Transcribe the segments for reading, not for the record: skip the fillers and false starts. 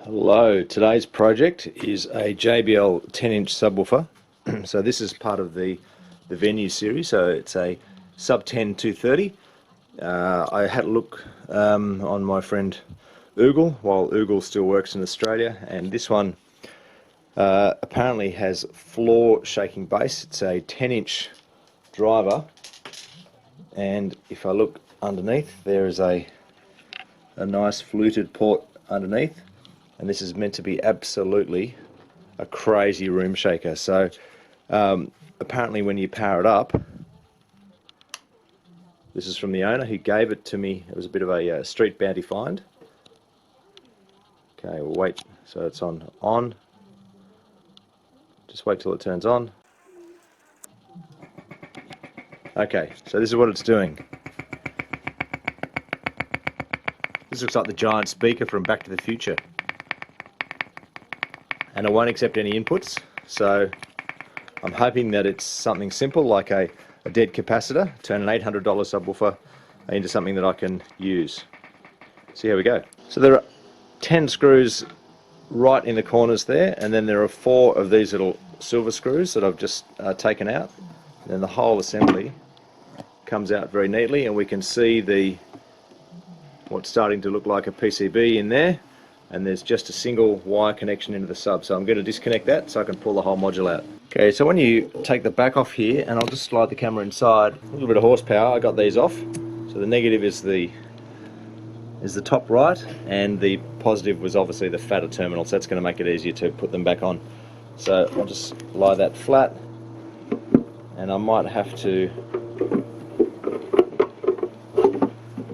Hello, today's project is a JBL 10-inch subwoofer. So this is part of the Venue series, so it's a sub 10 230. I had a look on my friend Oogle while Oogle still works in Australia, and this one apparently has floor shaking bass. It's a 10-inch driver, and if I look underneath, there is a nice fluted port underneath. And this is meant to be absolutely a crazy room shaker. So apparently when you power it up, this is from the owner who gave it to me. It was a bit of a street bounty find. Okay, we'll wait. So it's on. Just wait till it turns on. Okay, so this is what it's doing. This looks like the giant speaker from Back to the Future. And it won't accept any inputs, so I'm hoping that it's something simple like a dead capacitor, turn an $800 subwoofer into something that I can use. So here we go. So there are 10 screws right in the corners there, and then there are 4 of these little silver screws that I've just taken out. And then the whole assembly comes out very neatly, and we can see what's starting to look like a PCB in there. And there's just a single wire connection into the sub, so I'm going to disconnect that so I can pull the whole module out. Okay, so when you take the back off here, and I'll just slide the camera inside, a little bit of horsepower, I got these off. So the negative is the top right, and the positive was obviously the fatter terminal, so that's going to make it easier to put them back on. So I'll just lie that flat, and I might have to...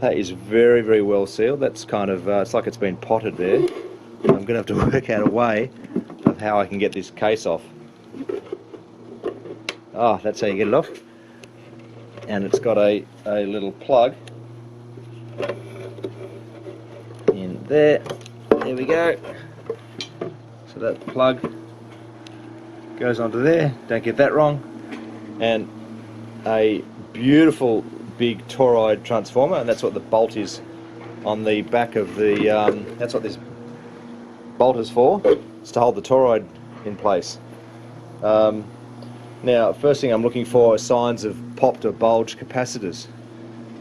That is very, very well sealed. That's kind of, it's like it's been potted there. I'm going to have to work out a way of how I can get this case off. Ah, that's how you get it off. And it's got a little plug in there. There we go. So that plug goes onto there. Don't get that wrong. And a beautiful big toroid transformer, and that's what the bolt is on the back of the that's what this bolt is for. It's to hold the toroid in place. Now, first thing I'm looking for are signs of popped or bulged capacitors.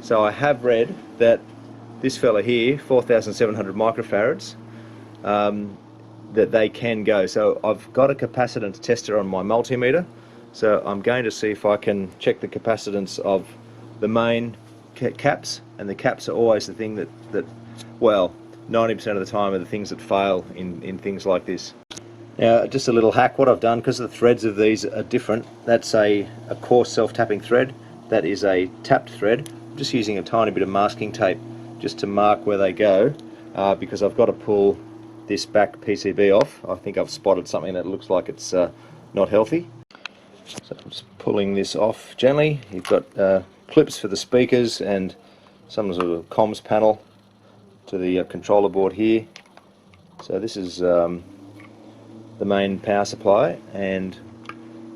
So I have read that this fella here, 4,700 microfarads, that they can go. So I've got a capacitance tester on my multimeter, so I'm going to see if I can check the capacitance of the main caps, and the caps are always the thing that well, 90% of the time are the things that fail in things like this. Now, just a little hack, what I've done, because the threads of these are different, that's a coarse self-tapping thread, that is a tapped thread. I'm just using a tiny bit of masking tape just to mark where they go, because I've got to pull this back PCB off. I think I've spotted something that looks like it's not healthy. So I'm just pulling this off gently. You've got clips for the speakers and some sort of comms panel to the controller board here. So this is the main power supply, and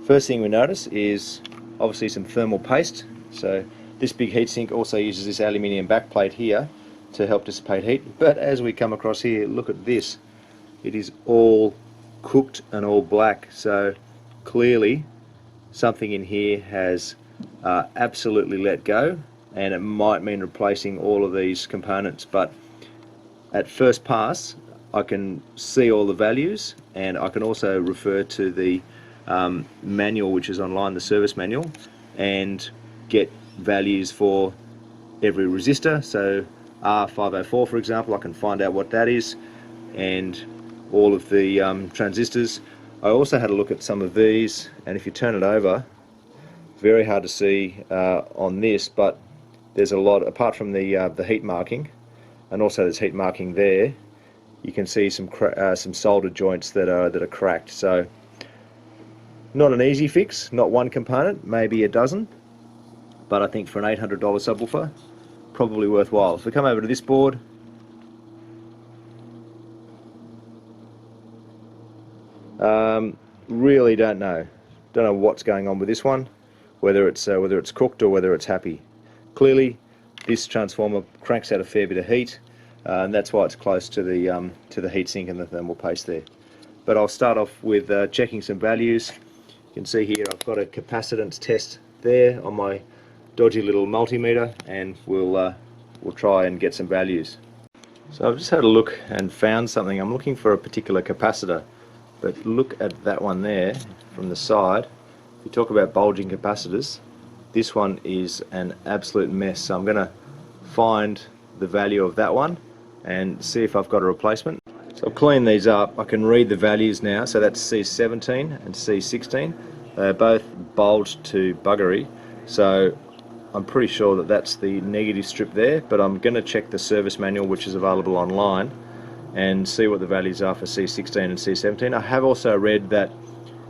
first thing we notice is obviously some thermal paste. So this big heatsink also uses this aluminium backplate here to help dissipate heat, but as we come across here, look at this. It is all cooked and all black, so clearly something in here has absolutely let go, and it might mean replacing all of these components. But at first pass I can see all the values, and I can also refer to the manual which is online, the service manual, and get values for every resistor. So R504 for example, I can find out what that is, and all of the transistors. I also had a look at some of these, and if you turn it over, very hard to see on this, but there's a lot, apart from the heat marking, and also there's heat marking there, you can see some solder joints that are cracked. So not an easy fix, not one component, maybe a dozen, but I think for an $800 subwoofer, probably worthwhile. If we come over to this board, really don't know what's going on with this one, whether it's cooked or whether it's happy. Clearly this transformer cranks out a fair bit of heat. and that's why it's close to the heatsink and the thermal paste there. But I'll start off with checking some values. You can see here I've got a capacitance test there on my dodgy little multimeter, and we'll try and get some values. So I've just had a look and found something. I'm looking for a particular capacitor, but look at that one there from the side. If you talk about bulging capacitors, this one is an absolute mess. So I'm going to find the value of that one and see if I've got a replacement. So I've cleaned these up. I can read the values now. So that's C17 and C16. They're both bulged to buggery. So I'm pretty sure that that's the negative strip there, but I'm going to check the service manual, which is available online, and see what the values are for C16 and C17. I have also read that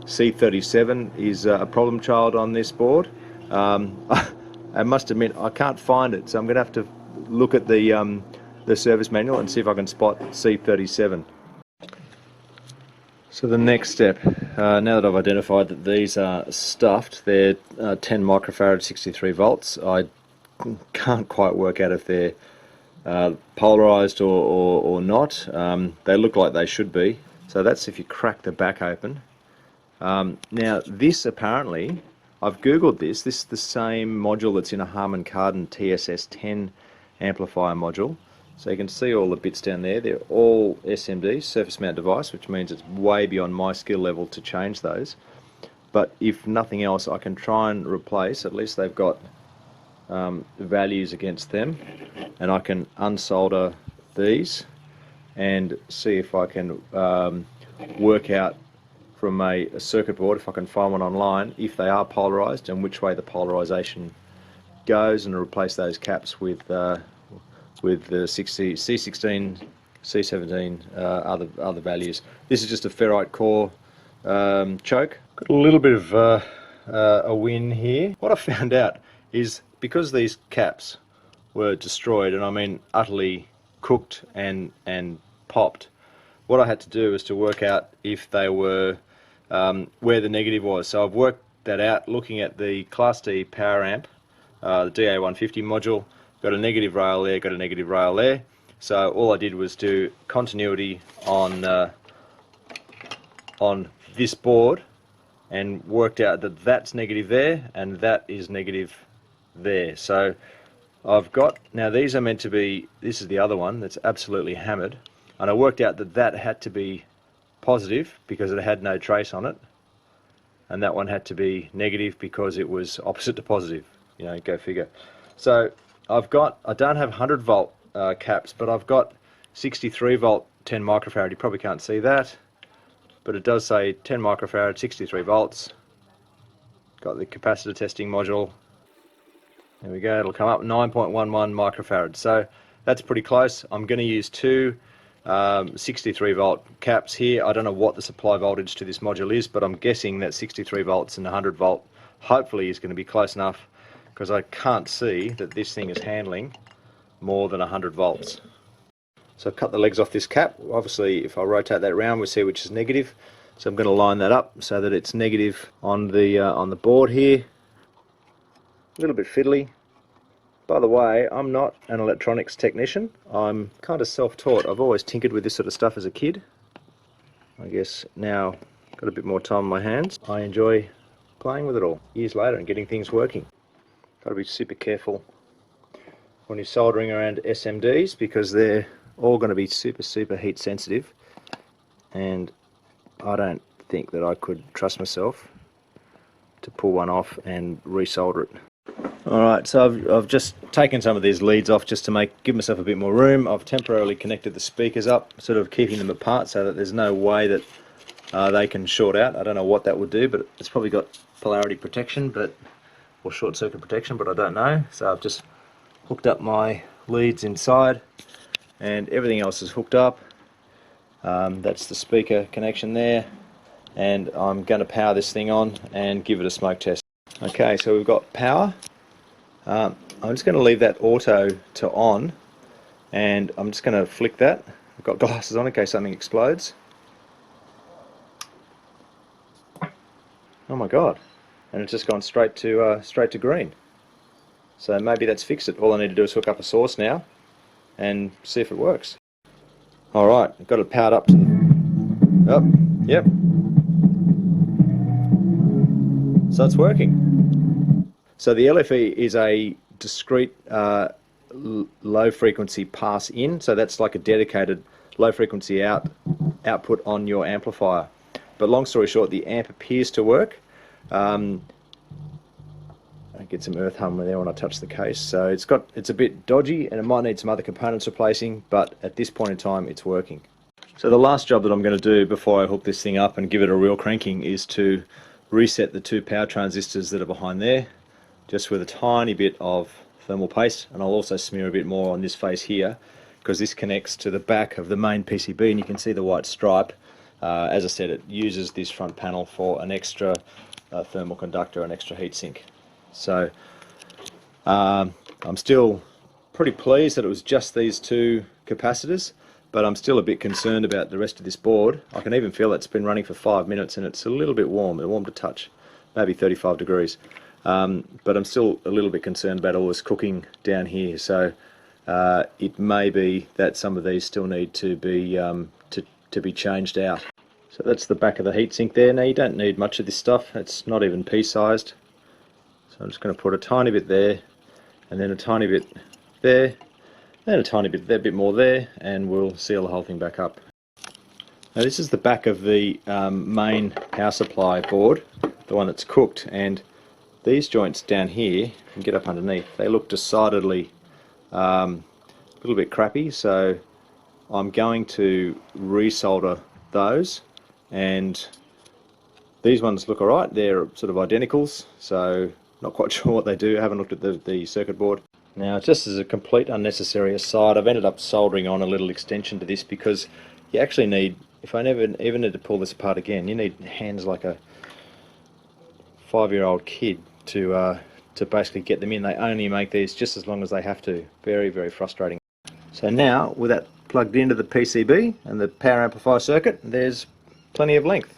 C37 is a problem child on this board. I must admit I can't find it, so I'm going to have to look at the service manual and see if I can spot C37. So the next step, now that I've identified that these are stuffed, they're 10 microfarad 63 volts. I can't quite work out if they're polarized or not. They look like they should be. So that's if you crack the back open. Now this apparently, I've googled this is the same module that's in a Harman Kardon TSS10 amplifier module. So you can see all the bits down there. They're all SMD, surface mount device, which means it's way beyond my skill level to change those. But if nothing else, I can try and replace, at least they've got values against them, and I can unsolder these and see if I can work out from a circuit board, if I can find one online, if they are polarized and which way the polarization goes, and replace those caps with the C16, C17, other values. This is just a ferrite core choke. Got a little bit of a win here. What I found out is, because these caps were destroyed, and I mean utterly cooked and popped, what I had to do was to work out if they were where the negative was. So I've worked that out looking at the Class D power amp, the DA150 module. Got a negative rail there, got a negative rail there. So all I did was do continuity on this board, and worked out that that's negative there and that is negative there. So I've got, now these are meant to be, this is the other one that's absolutely hammered, and I worked out that that had to be positive because it had no trace on it, and that one had to be negative because it was opposite to positive. You know, go figure. So I've got, I don't have 100 volt caps, but I've got 63 volt 10 microfarad. You probably can't see that, but it does say 10 microfarad 63 volts. Got the capacitor testing module. There we go, it'll come up 9.11 microfarad. So that's pretty close. I'm going to use two 63 volt caps here. I don't know what the supply voltage to this module is, but I'm guessing that 63 volts and 100 volt hopefully is going to be close enough, because I can't see that this thing is handling more than 100 volts. So I've cut the legs off this cap. Obviously if I rotate that around, we see which is negative. So I'm going to line that up so that it's negative on the board here. A little bit fiddly. By the way, I'm not an electronics technician. I'm kind of self-taught. I've always tinkered with this sort of stuff as a kid. I guess now I've got a bit more time on my hands, I enjoy playing with it all years later and getting things working. Got to be super careful when you're soldering around SMDs, because they're all going to be super heat sensitive, and I don't think that I could trust myself to pull one off and resolder it. Alright, so I've just taken some of these leads off just to give myself a bit more room. I've temporarily connected the speakers up, sort of keeping them apart so that there's no way that they can short out. I don't know what that would do, but it's probably got polarity protection, or short circuit protection, but I don't know. So I've just hooked up my leads inside, and everything else is hooked up. That's the speaker connection there, and I'm going to power this thing on and give it a smoke test. Okay, so we've got power. I'm just going to leave that auto to on, and I'm just going to flick that. I've got glasses on in case something explodes. Oh my god, and it's just gone straight to green. So maybe that's fixed it. All I need to do is hook up a source now, and see if it works. Alright, I've got it powered up to the... Oh, yep. So it's working. So the LFE is a discrete low frequency pass in, so that's like a dedicated low frequency output on your amplifier. But long story short, the amp appears to work. I get some earth hum there when I touch the case, so it's a bit dodgy and it might need some other components replacing, but at this point in time it's working. So the last job that I'm going to do before I hook this thing up and give it a real cranking is to reset the 2 power transistors that are behind there, just with a tiny bit of thermal paste, and I'll also smear a bit more on this face here because this connects to the back of the main PCB, and you can see the white stripe. As I said, it uses this front panel for an extra thermal conductor, an extra heatsink. So I'm still pretty pleased that it was just these 2 capacitors, but I'm still a bit concerned about the rest of this board. I can even feel it's been running for 5 minutes and it's a little bit warm. It's warm to touch, maybe 35 degrees. But I'm still a little bit concerned about all this cooking down here. So it may be that some of these still need to be changed out. So that's the back of the heatsink there. Now you don't need much of this stuff. It's not even pea-sized. So I'm just going to put a tiny bit there, and then a tiny bit there, and a tiny bit there, a bit more there, and we'll seal the whole thing back up. Now this is the back of the main power supply board, the one that's cooked, and these joints down here, and get up underneath, they look decidedly a little bit crappy, so I'm going to resolder those, and these ones look alright. They're sort of identicals, so not quite sure what they do. I haven't looked at the circuit board. Now, just as a complete unnecessary aside, I've ended up soldering on a little extension to this because you actually need, if I even need to pull this apart again, you need hands like a 5-year-old kid to basically get them in. They only make these just as long as they have to. Very, very frustrating. So now, with that plugged into the PCB and the power amplifier circuit, there's plenty of length.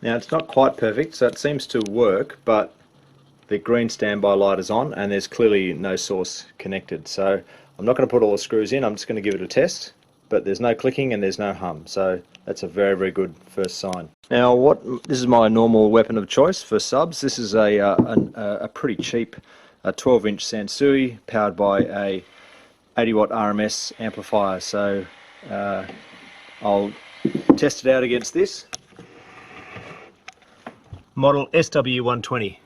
Now it's not quite perfect, so it seems to work, but the green standby light is on and there's clearly no source connected. So I'm not going to put all the screws in, I'm just going to give it a test, but there's no clicking and there's no hum, so that's a very, very good first sign. Now this is my normal weapon of choice for subs. This is a pretty cheap 12-inch Sansui powered by a 80-watt RMS amplifier, so I'll test it out against this model SW120.